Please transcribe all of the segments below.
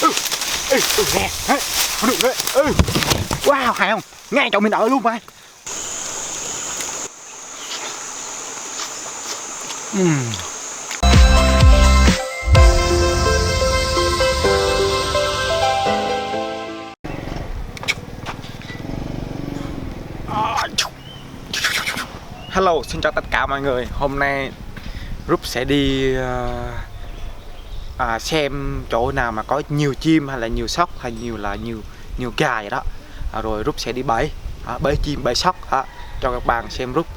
Nè, không được đấy. Wow, hay không? Ngay chỗ mình ở luôn mà. Hello, xin chào tất cả mọi người. Hôm nay Rúp sẽ đi xem chỗ nào mà có nhiều chim hay là nhiều sóc hay nhiều gà vậy đó. Rồi Rúp sẽ đi bẫy chim, bẫy sóc cho các bạn xem Rúp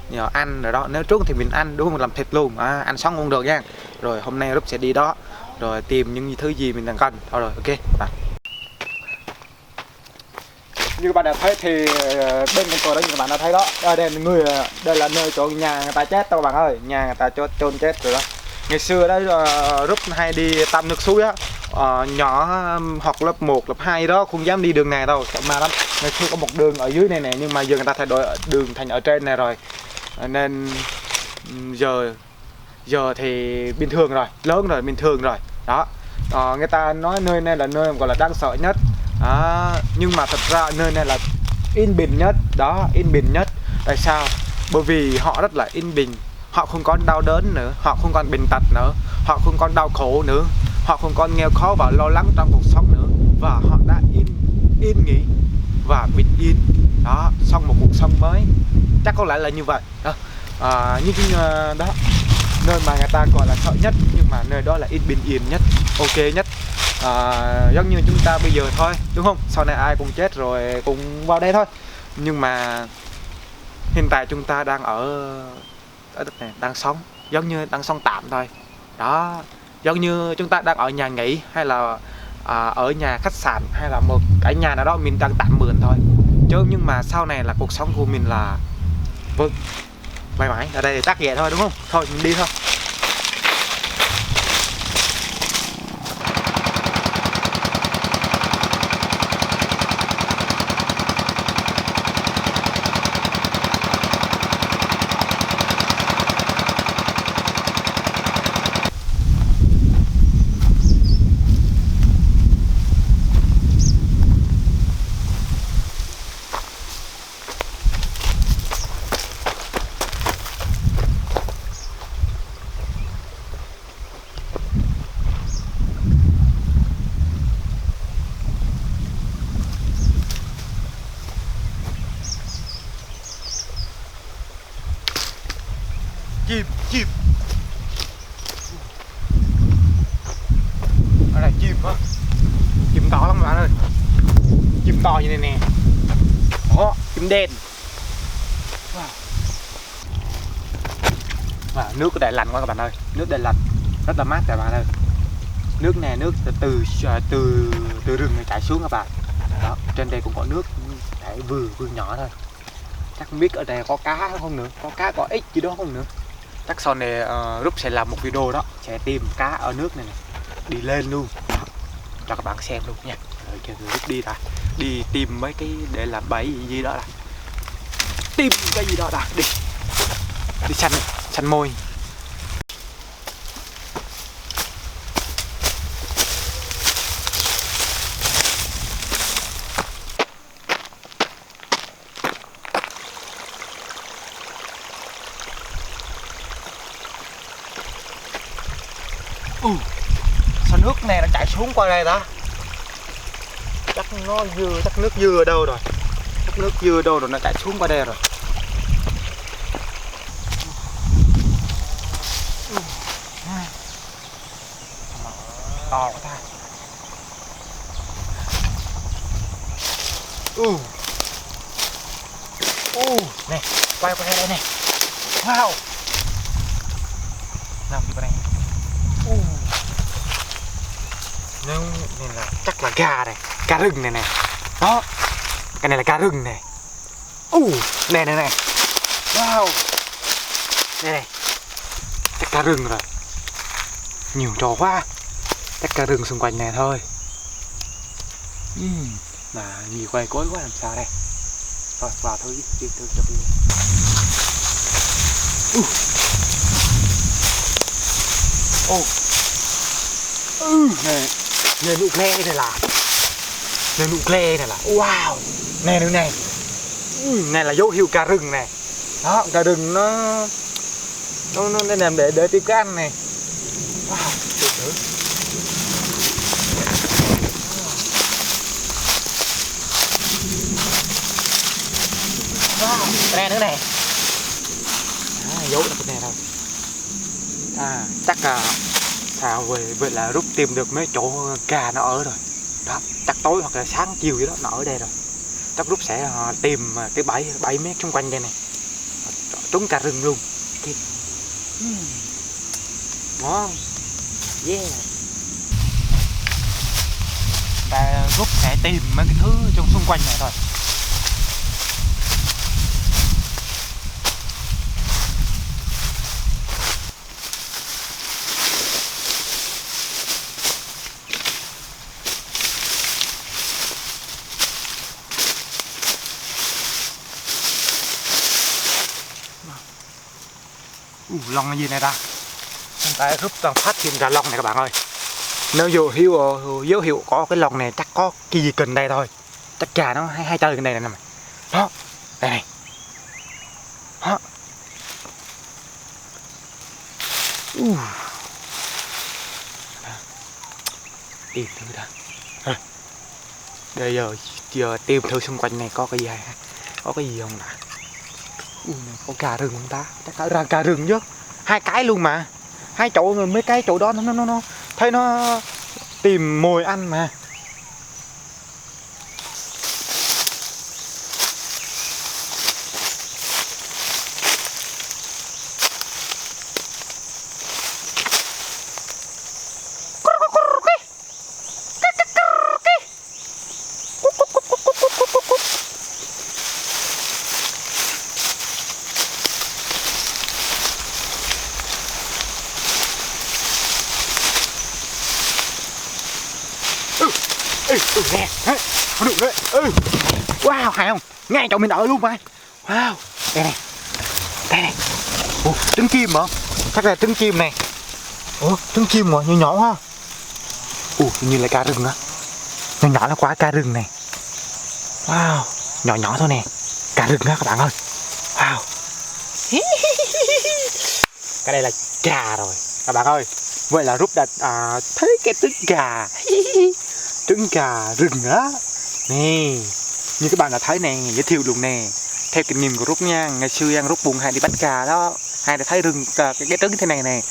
nhờ ăn rồi đó. Nếu trước thì mình ăn đúng không, mình làm thịt luôn, ăn sống cũng được nha. Rồi hôm nay Rúp sẽ đi đó rồi tìm những thứ gì mình đang cần. Thôi rồi, ok. Như các bạn đã thấy thì bên con tôi đó, như các bạn đã thấy đó, đây là nơi chỗ nhà người ta chết đâu các bạn ơi, nhà người ta chôn chết rồi đó. Ngày xưa đó Rúp hay đi tắm nước suối á, nhỏ học lớp 1, lớp 2 đó không dám đi đường này đâu, sợ ma lắm. Ngày xưa có một đường ở dưới này nè, nhưng mà giờ người ta thay đổi đường thành ở trên này rồi, nên giờ thì bình thường rồi, lớn rồi, bình thường rồi đó. Người ta nói nơi này là nơi gọi là đáng sợ nhất. Nhưng mà thật ra nơi này là yên bình nhất đó, yên bình nhất. Tại sao? Bởi vì họ rất là yên bình, họ không còn đau đớn nữa, họ không còn bệnh tật nữa, họ không còn đau khổ nữa, họ không còn nghèo khó và lo lắng trong cuộc sống nữa, và họ đã yên nghỉ và bình yên đó, xong một cuộc sống mới. Chắc có lẽ là như vậy đó. Đó, nơi mà người ta gọi là sợ nhất, nhưng mà nơi đó là bình yên nhất, ok nhất. Giống như chúng ta bây giờ thôi, đúng không? Sau này ai cũng chết rồi, cũng vào đây thôi. Nhưng mà hiện tại chúng ta đang ở đất này, đang sống giống như đang sống tạm thôi đó, giống như chúng ta đang ở nhà nghỉ hay là ở nhà khách sạn hay là một cái nhà nào đó mình đang tạm mượn thôi. Nhưng mà sau này là cuộc sống của mình là vâng, mãi mãi ở đây tắc vậy thôi, đúng không? Thôi mình đi thôi. Chim ở đây, chim á, chim to lắm các bạn ơi, chim to như này nè, đó, chim đen. Nước ở đây lạnh quá các bạn ơi, nước đây lạnh rất là mát các bạn ơi. Nước này nước từ rừng này chảy xuống các bạn đó. Trên đây cũng có nước chảy vừa nhỏ thôi. Chắc không biết ở đây có cá không nữa, có cá có ếch gì đó không nữa. Chắc sau này Rúp sẽ làm một video đó, sẽ tìm cá ở nước này, đi lên luôn đó, cho các bạn xem luôn nha. Rồi kêu Rúp đi đi tìm mấy cái để làm bẫy gì đó, tìm cái gì đó đi săn mồi. Sao nước này nó chảy xuống qua đây đó? Chắc nước dừa đâu rồi? Chắc nước dừa đâu rồi, nó chảy xuống qua đây rồi. To quá ta. Nè, quay đây nè. Wow. Nào đi vào đây. Nếu này là chắc là gà này, gà rừng này nè. Đó. Cái này là gà rừng này. Này. Wow. Đây. Chắc gà rừng rồi. Nhiều trò quá. Chắc gà rừng xung quanh này thôi. Mà nhiều cây cối quá làm sao đây. Thôi vào thôi đi cho đi. Này. Nơi nụ kle này là wow. Nè nữa này. Này là dấu hiệu cà rừng này. Đó, cà rừng nó làm để tìm cái ăn này. Wow, tuyệt vời. Wow, cái này nữa này. Dấu là cái này đâu. Chắc là sao vậy là rút tìm được mấy chỗ gà nó ở rồi. Đó, chắc tối hoặc là sáng chiều gì đó nó ở đây rồi. Chắc rút sẽ tìm cái bẫy mét xung quanh đây này. Trúng cả rừng luôn. Ngon. Yeah. Ta rút sẽ tìm mấy cái thứ trong xung quanh này thôi. Lon cái gì này ta? Chúng ta rút toàn phát hiện ra lon này các bạn ơi. Nếu dấu hiệu có cái lon này chắc có cái gì cần đây thôi. Chắc gà nó hay chơi cái này này. Đó, đây này. Đó. Tìm thử đã. Bây giờ tìm thử xung quanh này có cái gì hay, có cái gì không nè. Có gà rừng không ta? Chắc là gà rừng chứ. 2 cái luôn mà. 2 chỗ, mấy cái chỗ đó nó thấy nó tìm mồi ăn mà. Nè, có được đấy. Wow, hay không? Ngay chỗ mình ở luôn mà. Wow, đây này. Đây này. Trứng chim hả? Chắc là trứng chim này. Trứng chim mà, nhỏ nhỏ ha. Như là cá rừng á. Nhỏ nhỏ là quả cá rừng này. Wow, nhỏ nhỏ thôi nè. Cá rừng á các bạn ơi. Wow. Cái đây là gà rồi các bạn ơi. Vậy là Rút đã thấy cái trứng gà. Trứng gà rừng á. Nè, như các bạn đã thấy nè, giới thiệu luôn nè. Theo kinh nghiệm của Rút nha, ngày xưa Rút buồn hay đi bắt gà đó, hay đã thấy rừng cái trứng thế này nè,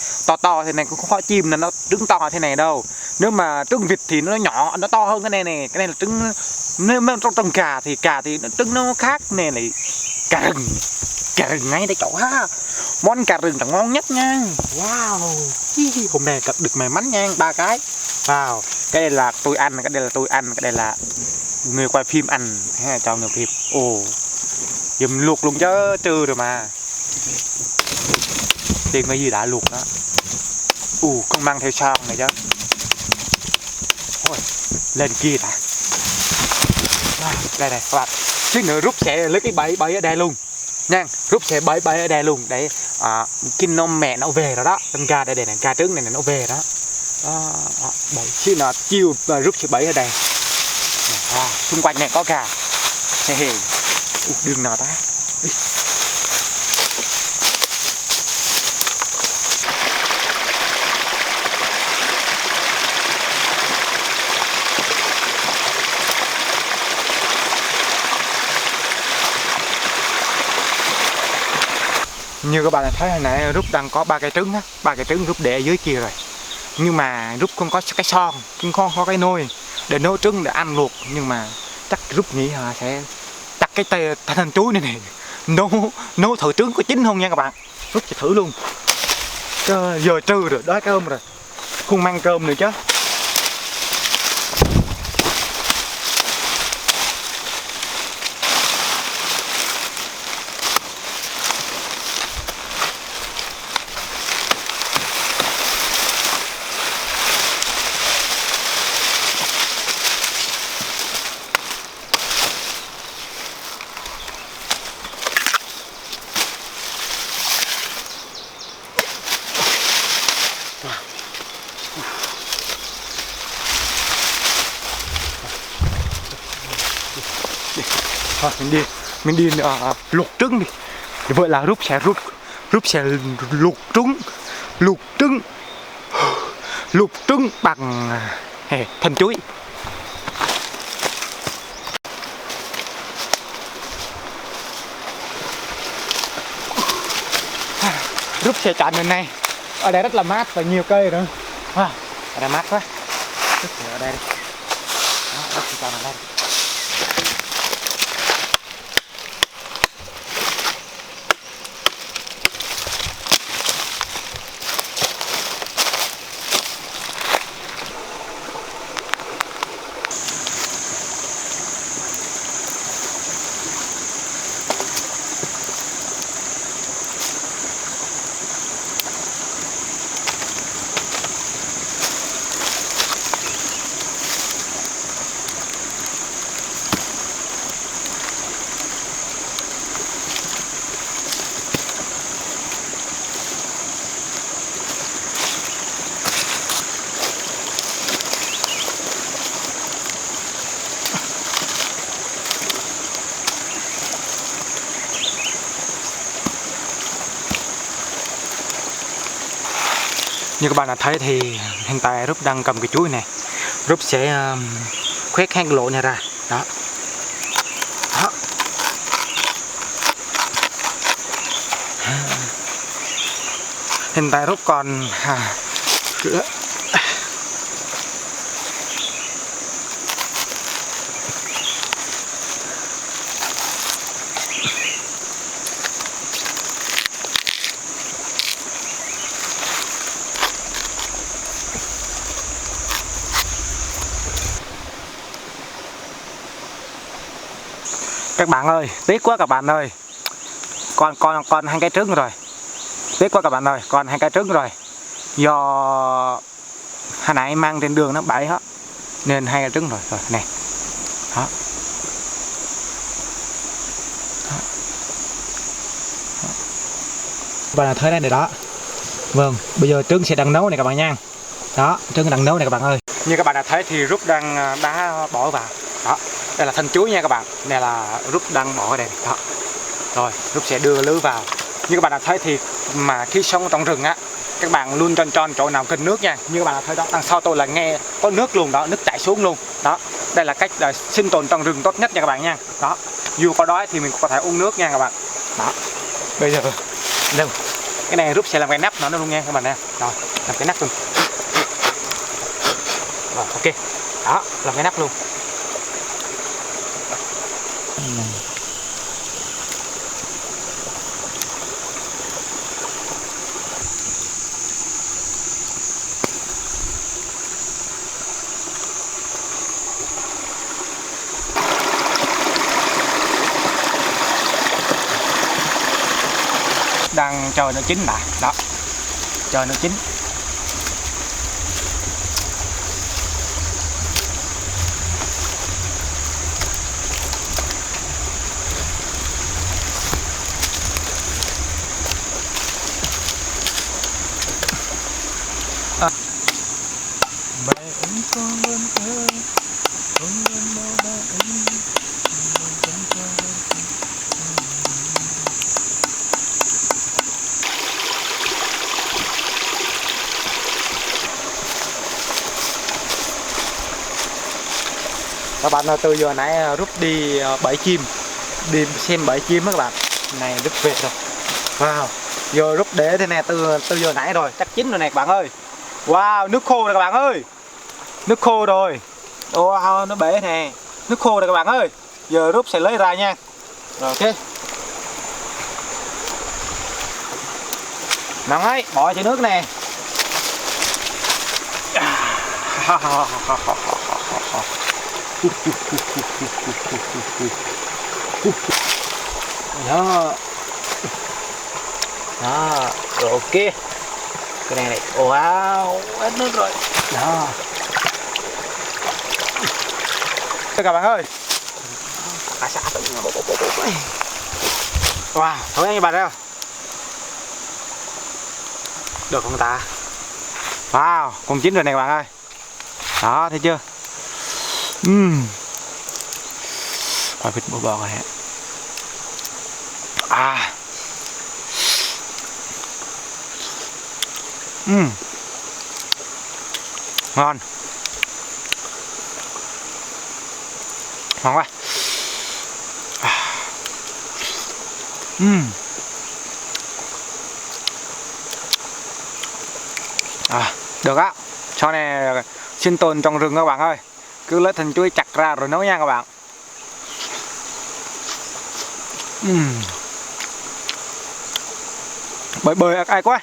to thế này cũng không có chim là nó trứng to thế này đâu. Nếu mà trứng vịt thì nó nhỏ, nó to hơn cái này nè. Cái này là trứng, nếu mà trong gà thì nó trứng nó khác nè, này gà rừng ngay đây cậu ha. Món gà rừng là ngon nhất nha. Wow, hôm nay được may mắn nha, 3 cái. Wow, cái đây là tôi ăn, cái đây là tôi ăn, cái đây là người quay phim ăn ha, cho người phim. Dùm luộc luôn chứ, trừ rồi mà. Tìm cái gì đã luộc đó. Con mang theo son này chứ. Thôi, lên kia đã. Đây các bạn. Chứ nữa Rút sẽ lấy cái bẫy ở đây luôn nha. Rút sẽ bẫy ở đây luôn để khi nó mẹ nó về rồi đó. Con gà đây này, gà trứng này nó về đó. Bẫy chứ nó chiều Rút sẽ bẫy ở đây. Xung quanh này có gà. Đường nào ta? Như các bạn thấy hồi nãy Rút đang có 3 cái trứng á, 3 cái trứng Rút để ở dưới kia rồi. Nhưng mà Rút không có cái son, không có cái nồi để nấu trứng để ăn luộc. Nhưng mà chắc Rút nghĩ sẽ đặt cái thanh chuối này này nấu thử trứng có chín không nha các bạn. Rút sẽ thử luôn. Giờ trừ rồi, đói cơm rồi, không mang cơm nữa chứ. Thôi mình đi luộc trứng đi. Vậy là Rúp sẽ luộc trứng bằng thân chuối. Rúp sẽ chọn bên này. Ở đây rất là mát và nhiều cây nữa. Ở đây mát quá. Rúp sẽ ở đây đi. Đó, Rúp sẽ chọn ở đây. Như các bạn đã thấy thì hiện tại Rúp đang cầm cái chuối này. Rúp sẽ khoét hang lỗ này ra. Đó. Đó. Hiện tại Rúp còn các bạn ơi, tiếc quá các bạn ơi. Còn 2 cái trứng rồi. Tiếc quá các bạn ơi, còn 2 cái trứng rồi. Do hồi nãy mang trên đường nó bậy hết nên 2 cái trứng rồi. Rồi nè. Đó. Các bạn thấy đây đó. Vâng, bây giờ trứng sẽ đang nấu này các bạn nha. Đó, trứng đang nấu này các bạn ơi. Như các bạn đã thấy thì Rúp đang đá bỏ vào. Đó. Đây là thân chuối nha các bạn. Đây là Rúp đang bỏ ở đây. Đó. Rồi, Rúp sẽ đưa lưới vào. Như các bạn đã thấy thì mà khi sống trong rừng á, các bạn luôn tròn chỗ nào cần nước nha. Như các bạn đã thấy đó, đằng sau tôi là nghe có nước luôn đó, nước chảy xuống luôn. Đó. Đây là cách sinh tồn trong rừng tốt nhất nha các bạn nha. Đó. Dù có đói thì mình có thể uống nước nha các bạn. Đó. Bây giờ đâu. Cái này Rúp sẽ làm cái nắp nó luôn nha các bạn nha. Rồi, làm cái nắp luôn. Rồi, ok. Đó, làm cái nắp luôn. Đang chờ nó chín lại. Đó, chờ nó chín. Các bạn ơi, từ giờ nãy Rúp đi bẫy chim, đi xem bẫy chim các bạn. Này Rúp về rồi. Wow, giờ Rúp để thế này từ giờ nãy rồi, chắc chín rồi này các bạn ơi. Wow, nước khô rồi các bạn ơi. Nước khô rồi. Wow, nó bể nè. Nước khô rồi các bạn ơi. Giờ Rúp sẽ lấy ra nha. Rồi ok. Nóng ấy, bỏ chai nước nè. Đó. Đó, rồi ok. Cái này này, wow, hết nước rồi. Đó. Các bạn ơi. Wow, thổi anh bạn đâu? Được không ta? Wow, con chín rồi này các bạn ơi. Đó, thấy chưa? Quả vịt bò bò rồi hả? À. Ngon. Ngon quá. Được á. Sau này sinh tồn trong rừng các bạn ơi. Cứ lấy thân chuối chặt ra rồi nấu nha các bạn. Bơi bơi ai quá.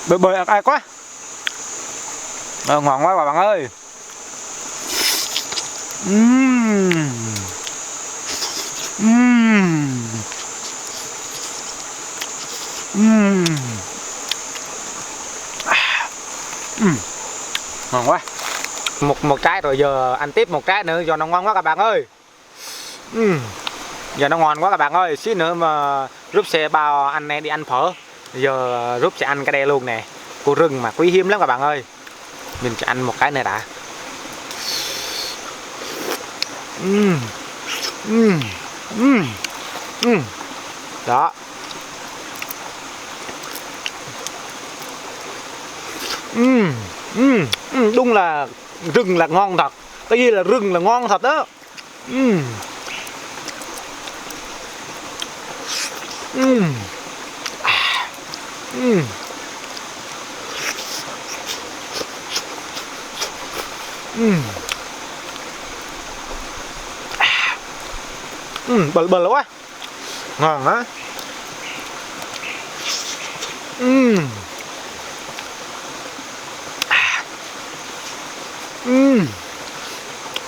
Bơi bơi ai quá. Ngon quá các bạn ơi. Ngon quá. Một trái rồi giờ ăn tiếp một trái nữa do nó ngon quá các bạn ơi. Giờ nó ngon quá các bạn ơi. Xíu nữa mà Rúp sẽ bao anh này đi ăn phở. Giờ Rúp sẽ ăn cái đây luôn nè. Củ rừng mà quý hiếm lắm các bạn ơi. Mình sẽ ăn một cái này đã. Đó. Đúng là rừng là ngon thật. Cái gì là rừng là ngon thật đó. Bờ bờ quá. Ngon á.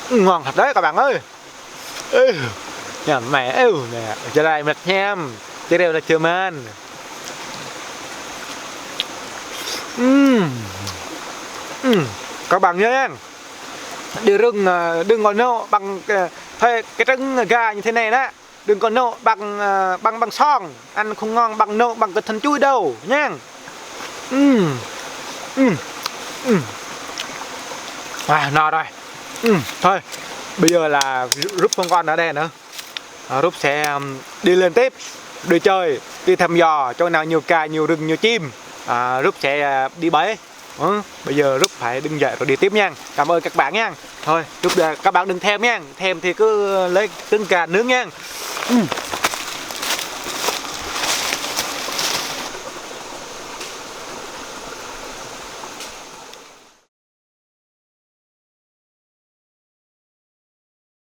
Ngon thật đấy các bạn ơi. Nhà mẹ nè, cho đây mệt nhem, chứ đều là chưa men. Các bạn nhớ đi rừng đừng có nấu bằng cái trứng gà như thế này đó, đừng có nấu bằng son, ăn không ngon bằng nấu bằng cái thân chuối đâu nha. No rồi. Thôi bây giờ là Rúp không còn ở đây nữa. Rúp sẽ đi lên tiếp, đi chơi, đi thăm dò chỗ nào nhiều cá, nhiều rừng, nhiều chim. Rúp sẽ đi bẫy. Bây giờ Rúp phải đứng dậy rồi đi tiếp nha. Cảm ơn các bạn nha. Thôi Rúp các bạn đừng thèm nha, thèm thì cứ lấy trứng gà nướng nha.